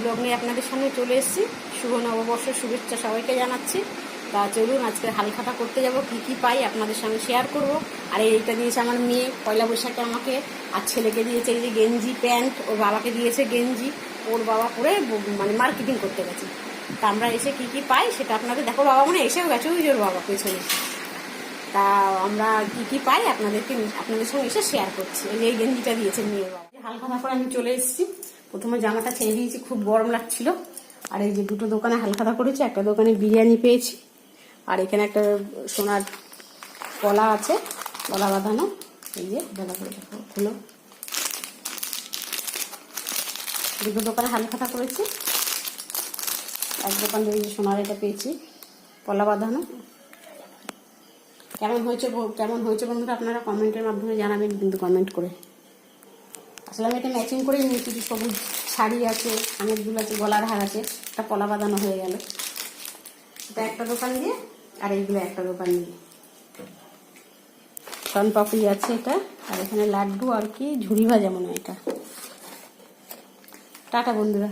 Blog নিয়ে আপনাদের সামনে চলে এসেছি। শুভ নববর্ষের শুভেচ্ছা সবাইকে জানাচ্ছি। তা চলুন আজকে হালখাতা করতে যাব, কি কি পাই আপনাদের সঙ্গে শেয়ার করব। আর এইটা দিয়েছে আমার মেয়ে পয়লা বৈশাখে আমাকে, আর ছেলেকে দিয়েছে এই যে গেঞ্জি প্যান্ট, ওর বাবাকে দিয়েছে গেঞ্জি, ওর বাবা পরে মানে মার্কেটিং করতে গেছে। তা আমরা এসে কি কি পাই সেটা আপনাদের দেখো, বাবা মনে এসেও গেছে ওই যে ওর বাবা পেছনে। তা আমরা কি কি পাই আপনাদের সঙ্গে এসে শেয়ার করছি। এই গেঞ্জিটা দিয়েছে মেয়ের বাবা। হালখাতা করে আমি চলে এসেছি। প্রথমে জামাটা ছেড়ে দিয়েছি, খুব গরম লাগছিল। আর এই যে দুটো দোকানে হালখাতা করেছি, একটা দোকানে বিরিয়ানি পেয়েছি, আর এখানে একটা সোনার গলা আছে, গলা বাঁধানো। এই যে গলা করে হলো, দুটো দোকানে হালখাতা করেছি। এক দোকানে এই যে সোনার এটা পেয়েছি, গলা বাঁধানো। কেমন হয়েছে বন্ধুরা আপনারা কমেন্টের মাধ্যমে জানাবেন কিন্তু, কমেন্ট করে। আসলে আমি এটা ম্যাচিং করেই নিয়েছি, সবুজ শাড়ি আছে, কানের দুল আছে, গলার হার আছে, একটা পলা বাঁধানো হয়ে গেল। এটা একটা দোকান দিয়ে, আর এইগুলো একটা দোকান দিয়ে। শনপাপড়ি আছে এটা, আর এখানে লাড্ডু আর কি ঝুড়ি ভাজা মনে হয় এটা। টাটা বন্ধুরা।